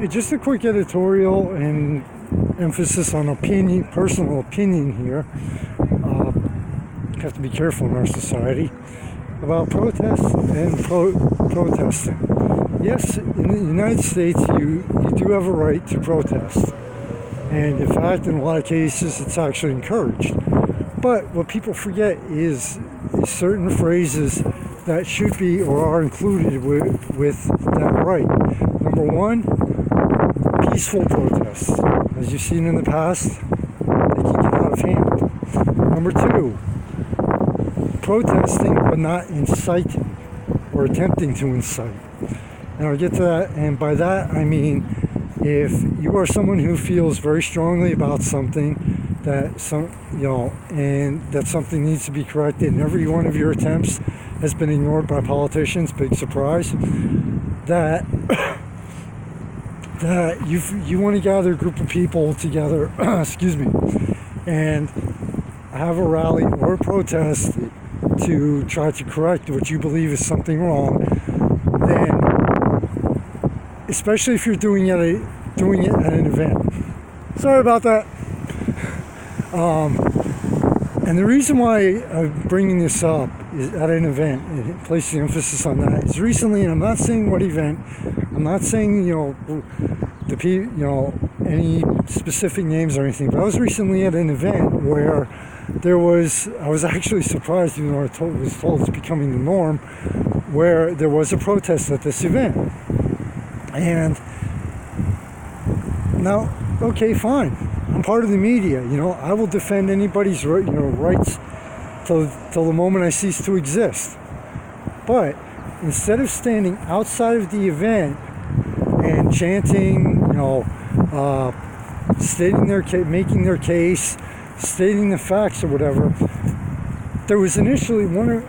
Just a quick editorial and emphasis on opinion, personal opinion here. Have to be careful in our society about protests and protesting. Yes, in the United States, you do have a right to protest. And in fact, in a lot of cases, it's actually encouraged. But what people forget is certain phrases that should be or are included with that right. Number one, peaceful protests. As you've seen in the past, they can get out of hand. Number two, protesting but not inciting or attempting to incite. And I'll get to that, and by that I mean if you are someone who feels very strongly about something and that something needs to be corrected, and every one of your attempts has been ignored by politicians, big surprise, that you want to gather a group of people together, excuse me, and have a rally or a protest to try to correct what you believe is something wrong, then, especially if you're doing it at an event. Sorry about that. And the reason why I'm bringing this up is at an event, and placing emphasis on that, is recently, and I'm not saying what event, I'm not saying, any specific names or anything, but I was recently at an event where I was actually surprised, even though I was told it's becoming the norm, where there was a protest at this event. And now, okay, fine. I'm part of the media. I will defend anybody's rights till the moment I cease to exist. But instead of standing outside of the event and chanting, making their case, stating the facts or whatever, there was initially believe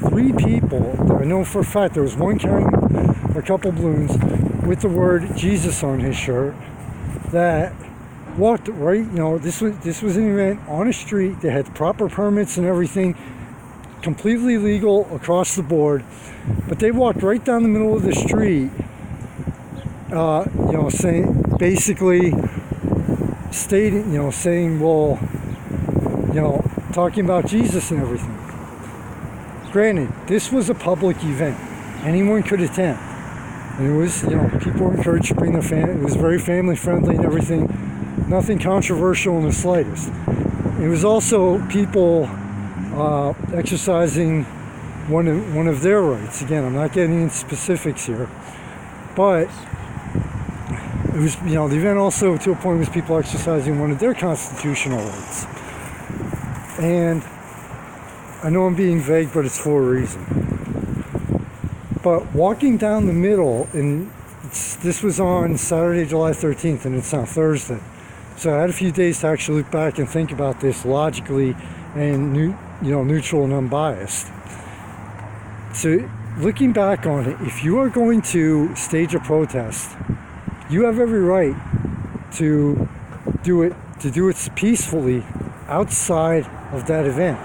three people that I know for a fact. There was one carrying a couple balloons with the word Jesus on his shirt that walked right. This was an event on a street. They had proper permits and everything, completely legal across the board. But they walked right down the middle of the street, talking about Jesus and everything. Granted, this was a public event. Anyone could attend. And it was, people were encouraged to bring their family. It was very family friendly and everything. Nothing controversial in the slightest. It was also people exercising one of their rights. Again, I'm not getting into specifics here. But it was, the event also to a point was people exercising one of their constitutional rights. And I know I'm being vague, but it's for a reason. But walking down the middle, and this was on Saturday, July 13th, and it's on Thursday. So I had a few days to actually look back and think about this logically and neutral and unbiased. So looking back on it, if you are going to stage a protest, you have every right to do it peacefully outside of that event.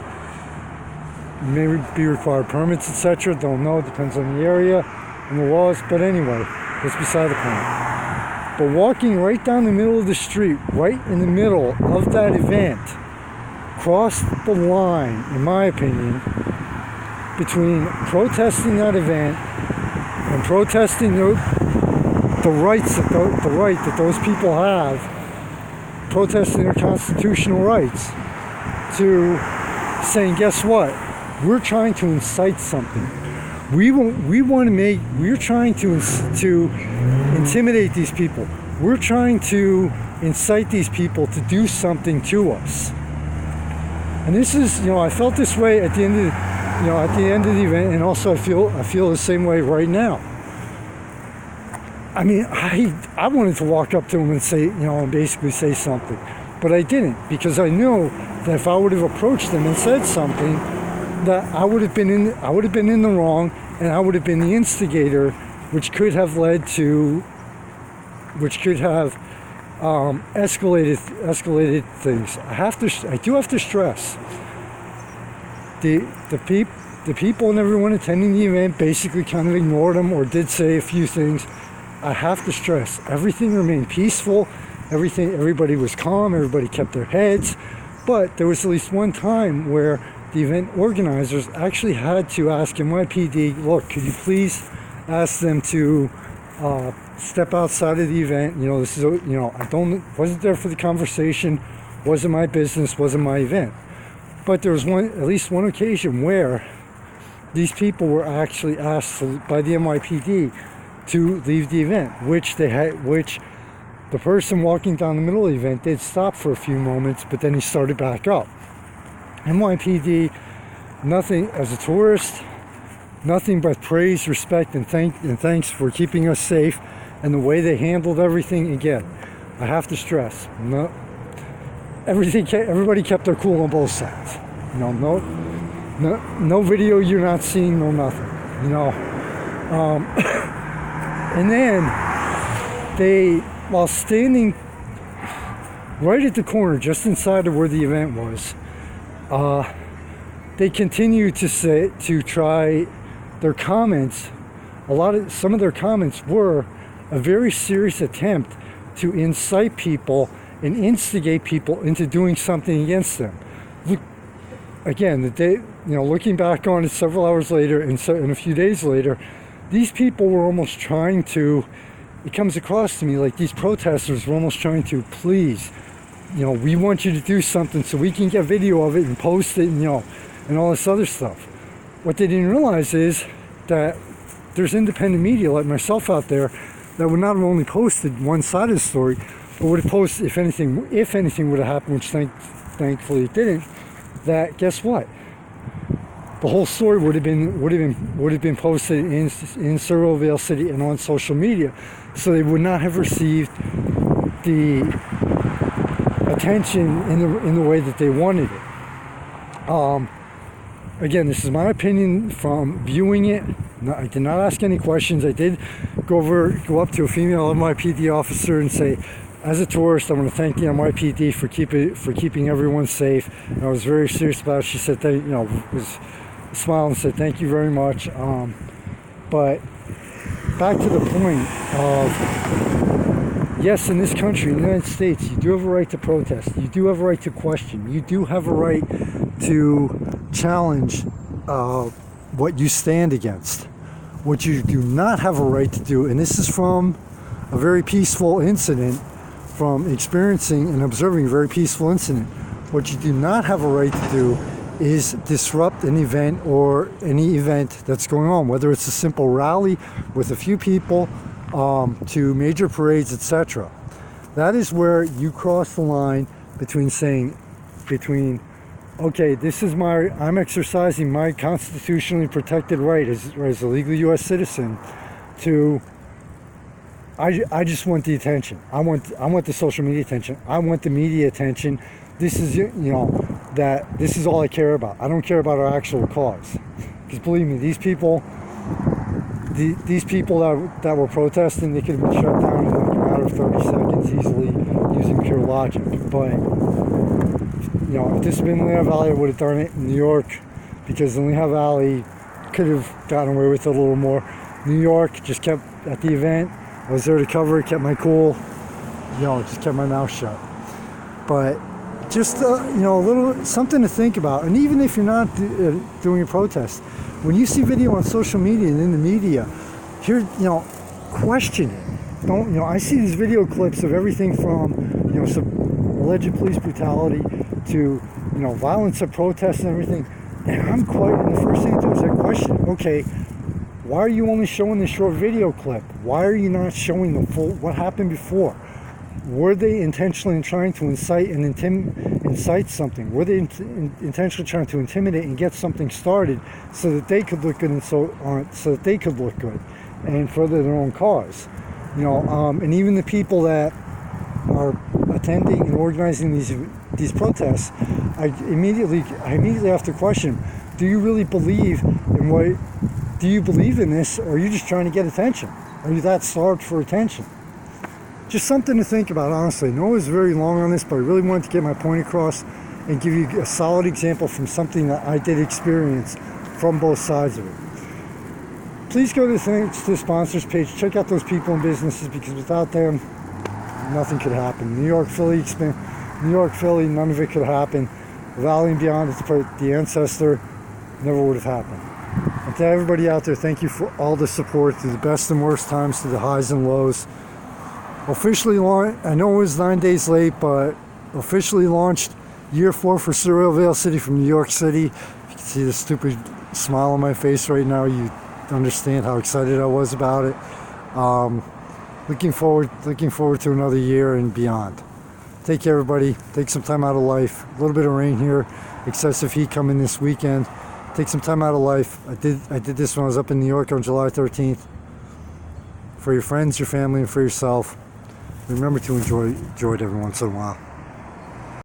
You may be required permits, etc. Don't know. It depends on the area and the laws. But anyway, that's beside the point. But walking right down the middle of the street, right in the middle of that event, crossed the line, in my opinion, between protesting that event and protesting the right that those people have, protesting their constitutional rights, to saying, guess what? We're trying to incite something. We're trying to intimidate these people. We're trying to incite these people to do something to us. And this is, I felt this way at the end of the event, and also I feel the same way right now. I mean, I wanted to walk up to them and say, and basically say something, but I didn't, because I knew that if I would have approached them and said something, that I would have been in the wrong, and I would have been the instigator, which could have escalated things. I do have to stress the the people and everyone attending the event basically kind of ignored them or did say a few things. I have to stress, everything remained peaceful. Everybody was calm. Everybody kept their heads. But there was at least one time where the event organizers actually had to ask NYPD, look, could you please ask them to step outside of the event? This is, wasn't there for the conversation, wasn't my business, wasn't my event. But there was at least one occasion where these people were actually asked by the NYPD to leave the event, which the person walking down the middle of the event did stop for a few moments, but then he started back up. NYPD, nothing as a tourist, nothing but praise, respect, and thanks for keeping us safe, and the way they handled everything. Again, I have to stress, everybody kept their cool on both sides. No video you're not seeing, no nothing. And then they, while standing right at the corner, just inside of where the event was, they continued to try their comments. Some of their comments were a very serious attempt to incite people and instigate people into doing something against them. Look, again, looking back on it several hours later and a few days later, these people were almost trying to, it comes across to me like these protesters were almost trying to, please, we want you to do something so we can get video of it and post it, and all this other stuff. What they didn't realize is that there's independent media like myself out there that would not have only posted one side of the story, but would have posted, if anything would have happened, which thankfully it didn't, that guess what? The whole story would have been posted in Cedarville City and on social media, so they would not have received the attention in the way that they wanted it. Again, this is my opinion from viewing it. I did not ask any questions. I did go up to a female NYPD officer and say, as a tourist, I want to thank the NYPD for keeping everyone safe. And I was very serious about it. She said, smiled and said, thank you very much. But back to the point of, yes, in this country, in the United States, you do have a right to protest. You do have a right to question. You do have a right to challenge what you stand against. What you do not have a right to do, and this is from a very peaceful incident, from experiencing and observing a very peaceful incident, what you do not have a right to do is disrupt an event or any event that's going on, whether it's a simple rally with a few people to major parades, etc. That is where you cross the line between okay, I'm exercising my constitutionally protected right as a legal U.S. citizen to, I just want the attention. I want the social media attention. I want the media attention. This is, this is all I care about. I don't care about our actual cause. Because believe me, these people that were protesting, they could have been shut down in like a matter of 30 seconds easily using pure logic. But, if this had been Lehigh Valley, I would have done it in New York, because in Lehigh Valley could have gotten away with it a little more. New York just kept at the event. I was there to cover it, kept my cool, just kept my mouth shut. But just, a little something to think about. And even if you're not doing a protest, when you see video on social media and in the media, question it. Don't, I see these video clips of everything from, some alleged police brutality to, violence of protests and everything. And the first thing I do is I question, okay, why are you only showing the short video clip? Why are you not showing the full, what happened before? Were they intentionally trying to incite something? Were they intentionally trying to intimidate and get something started so that they could look good and so that they could look good and further their own cause? And even the people that are attending and organizing these protests, I immediately have to question: do you really believe in what? Do you believe in this, or are you just trying to get attention? Are you that starved for attention? Just something to think about, honestly. I know it was very long on this, but I really wanted to get my point across and give you a solid example from something that I did experience from both sides of it. Please go to the sponsors page. Check out those people and businesses, because without them, nothing could happen. New York, Philly, none of it could happen. Valley and beyond, the ancestor, never would have happened. And to everybody out there, thank you for all the support through the best and worst times, to the highs and lows. Officially launched, I know it was 9 days late, but officially launched year 4 for Surreal Veil City from New York City. You can see the stupid smile on my face right now. You understand how excited I was about it. Looking forward to another year and beyond. Take care, everybody. Take some time out of life. A little bit of rain here, excessive heat coming this weekend. Take some time out of life. I did this when I was up in New York on July 13th. For your friends, your family, and for yourself. Remember to enjoy it every once in a while.